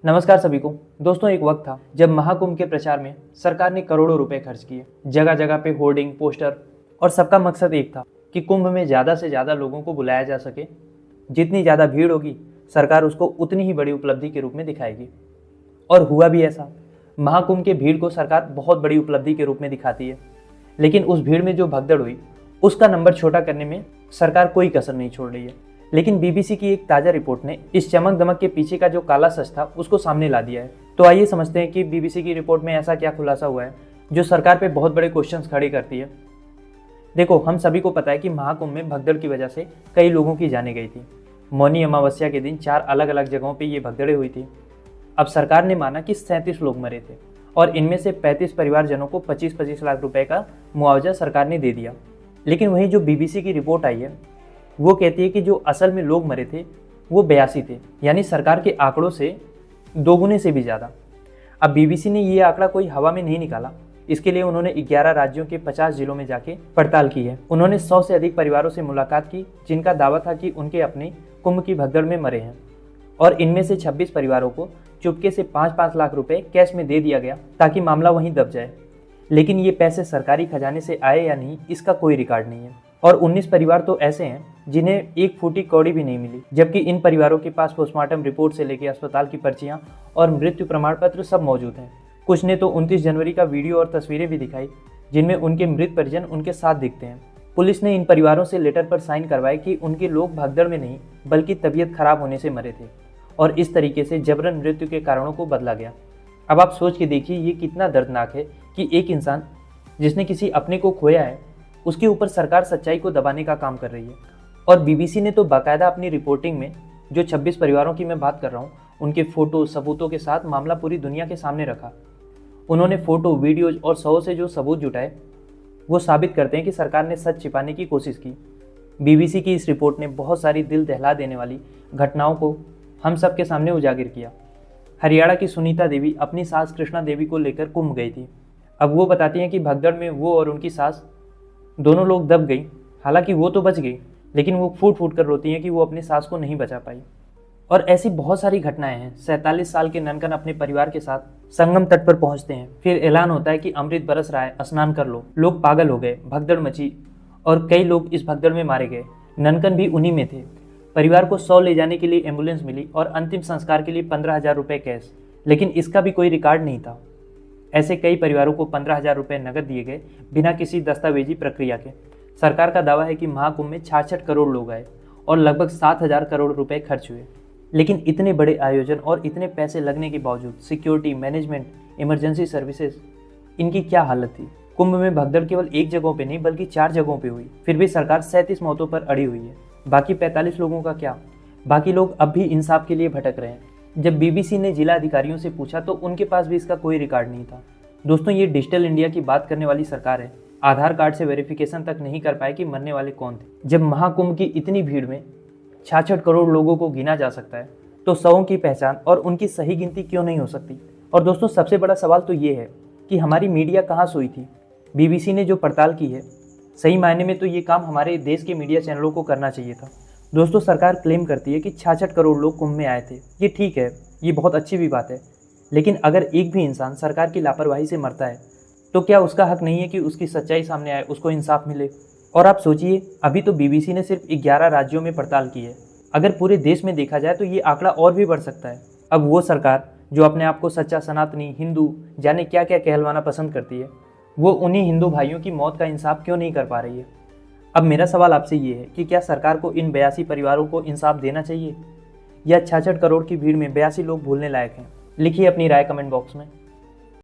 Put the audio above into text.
नमस्कार सभी को। दोस्तों, एक वक्त था जब महाकुंभ के प्रचार में सरकार ने करोड़ों रुपए खर्च किए। जगह जगह पे होर्डिंग, पोस्टर और सबका मकसद एक था कि कुंभ में ज़्यादा से ज़्यादा लोगों को बुलाया जा सके। जितनी ज़्यादा भीड़ होगी, सरकार उसको उतनी ही बड़ी उपलब्धि के रूप में दिखाएगी। और हुआ भी ऐसा। महाकुंभ के भीड़ को सरकार बहुत बड़ी उपलब्धि के रूप में दिखाती है, लेकिन उस भीड़ में जो भगदड़ हुई उसका नंबर छोटा करने में सरकार कोई कसर नहीं छोड़ रही है। लेकिन बीबीसी की एक ताज़ा रिपोर्ट ने इस चमक दमक के पीछे का जो काला सच था उसको सामने ला दिया है। तो आइए समझते हैं कि बीबीसी की रिपोर्ट में ऐसा क्या खुलासा हुआ है जो सरकार पे बहुत बड़े क्वेश्चंस खड़े करती है। देखो, हम सभी को पता है कि महाकुंभ में भगदड़ की वजह से कई लोगों की जानें गई थी। मौनी अमावस्या के दिन 4 अलग अलग जगहों पर ये भगदड़ें हुई थी। अब सरकार ने माना कि 37 लोग मरे थे और इनमें से 35 परिवारजनों को 25-25 लाख रुपए का मुआवजा सरकार ने दे दिया। लेकिन वहीं जो बीबीसी की रिपोर्ट आई है वो कहती है कि जो असल में लोग मरे थे वो 82 थे, यानी सरकार के आंकड़ों से दोगुने से भी ज़्यादा। अब बीबीसी ने ये आंकड़ा कोई हवा में नहीं निकाला। इसके लिए उन्होंने 11 राज्यों के 50 जिलों में जाके पड़ताल की है। उन्होंने 100 से अधिक परिवारों से मुलाकात की जिनका दावा था कि उनके अपने कुंभ की भगदड़ में मरे हैं, और इनमें से 26 परिवारों को चुपके से 5-5 लाख रुपए कैश में दे दिया गया ताकि मामला वहीं दब जाए। लेकिन ये पैसे सरकारी खजाने से आए या नहीं, इसका कोई रिकॉर्ड नहीं है। और 19 परिवार तो ऐसे हैं जिन्हें एक फूटी कौड़ी भी नहीं मिली, जबकि इन परिवारों के पास पोस्टमार्टम रिपोर्ट से लेकर अस्पताल की पर्चियां और मृत्यु प्रमाण पत्र सब मौजूद हैं। कुछ ने तो 29 जनवरी का वीडियो और तस्वीरें भी दिखाई जिनमें उनके मृत परिजन उनके साथ दिखते हैं। पुलिस ने इन परिवारों से लेटर पर साइन करवाए कि उनके लोग भगदड़ में नहीं बल्कि तबीयत खराब होने से मरे थे, और इस तरीके से जबरन मृत्यु के कारणों को बदला गया। अब आप सोच के देखिए ये कितना दर्दनाक है कि एक इंसान जिसने किसी अपने को खोया है उसके ऊपर सरकार सच्चाई को दबाने का काम कर रही है। और बीबीसी ने तो बाकायदा अपनी रिपोर्टिंग में जो 26 परिवारों की मैं बात कर रहा हूँ उनके फोटो सबूतों के साथ मामला पूरी दुनिया के सामने रखा। उन्होंने फोटो, वीडियोज और 100 से जो सबूत जुटाए वो साबित करते हैं कि सरकार ने सच छिपाने की कोशिश की। बीबीसी की इस रिपोर्ट ने बहुत सारी दिल दहला देने वाली घटनाओं को हम सब के सामने उजागर किया। हरियाणा की सुनीता देवी अपनी सास कृष्णा देवी को लेकर कुंभ गई थी। अब वो बताती हैं कि भगदड़ में वो और उनकी सास दोनों लोग दब गई। हालांकि वो तो बच गई, लेकिन वो फूट फूट कर रोती हैं कि वो अपनी सास को नहीं बचा पाई। और ऐसी बहुत सारी घटनाएं हैं। 47 साल के ननकन अपने परिवार के साथ संगम तट पर पहुंचते हैं, फिर ऐलान होता है कि अमृत बरस रहा है, स्नान कर लो। लोग पागल हो गए, भगदड़ मची और कई लोग इस भगदड़ में मारे गए। ननकन भी उन्हीं में थे। परिवार को 100 ले जाने के लिए एम्बुलेंस मिली और अंतिम संस्कार के लिए 15,000 रुपये कैश, लेकिन इसका भी कोई रिकॉर्ड नहीं था। ऐसे कई परिवारों को 15,000 रुपये नकद दिए गए बिना किसी दस्तावेजी प्रक्रिया के। सरकार का दावा है कि महाकुंभ में 66 करोड़ लोग आए और लगभग 7,000 करोड़ रुपए खर्च हुए। लेकिन इतने बड़े आयोजन और इतने पैसे लगने के बावजूद सिक्योरिटी, मैनेजमेंट, इमरजेंसी सर्विसेज, इनकी क्या हालत थी। कुंभ में भगदड़ केवल एक जगहों पे नहीं बल्कि 4 जगहों पे हुई, फिर भी सरकार 37 मौतों पर अड़ी हुई है। बाकी 45 लोगों का क्या? बाकी लोग अब भी इंसाफ के लिए भटक रहे हैं। जब बीबीसी ने जिला अधिकारियों से पूछा तो उनके पास भी इसका कोई रिकॉर्ड नहीं था। दोस्तों, ये डिजिटल इंडिया की बात करने वाली सरकार है। आधार कार्ड से वेरिफिकेशन तक नहीं कर पाए कि मरने वाले कौन थे। जब महाकुंभ की इतनी भीड़ में 66 करोड़ लोगों को गिना जा सकता है तो 100 की पहचान और उनकी सही गिनती क्यों नहीं हो सकती? और दोस्तों, सबसे बड़ा सवाल तो ये है कि हमारी मीडिया कहाँ सोई थी। बीबीसी ने जो पड़ताल की है, सही मायने में तो ये काम हमारे देश के मीडिया चैनलों को करना चाहिए था। दोस्तों, सरकार क्लेम करती है कि 66 करोड़ लोग कुंभ में आए थे। ये ठीक है, ये बहुत अच्छी भी बात है, लेकिन अगर एक भी इंसान सरकार की लापरवाही से मरता है तो क्या उसका हक नहीं है कि उसकी सच्चाई सामने आए, उसको इंसाफ मिले? और आप सोचिए, अभी तो बीबीसी ने सिर्फ 11 राज्यों में पड़ताल की है। अगर पूरे देश में देखा जाए तो ये आंकड़ा और भी बढ़ सकता है। अब वो सरकार जो अपने आप को सच्चा सनातनी, हिंदू, जाने क्या क्या कहलवाना पसंद करती है, वो उन्हीं हिंदू भाइयों की मौत का इंसाफ क्यों नहीं कर पा रही है? अब मेरा सवाल आपसे ये है कि क्या सरकार को इन 82 परिवारों को इंसाफ देना चाहिए, या 66 करोड़ की भीड़ में 82 लोग भूलने लायक हैं? लिखिए अपनी राय कमेंट बॉक्स में।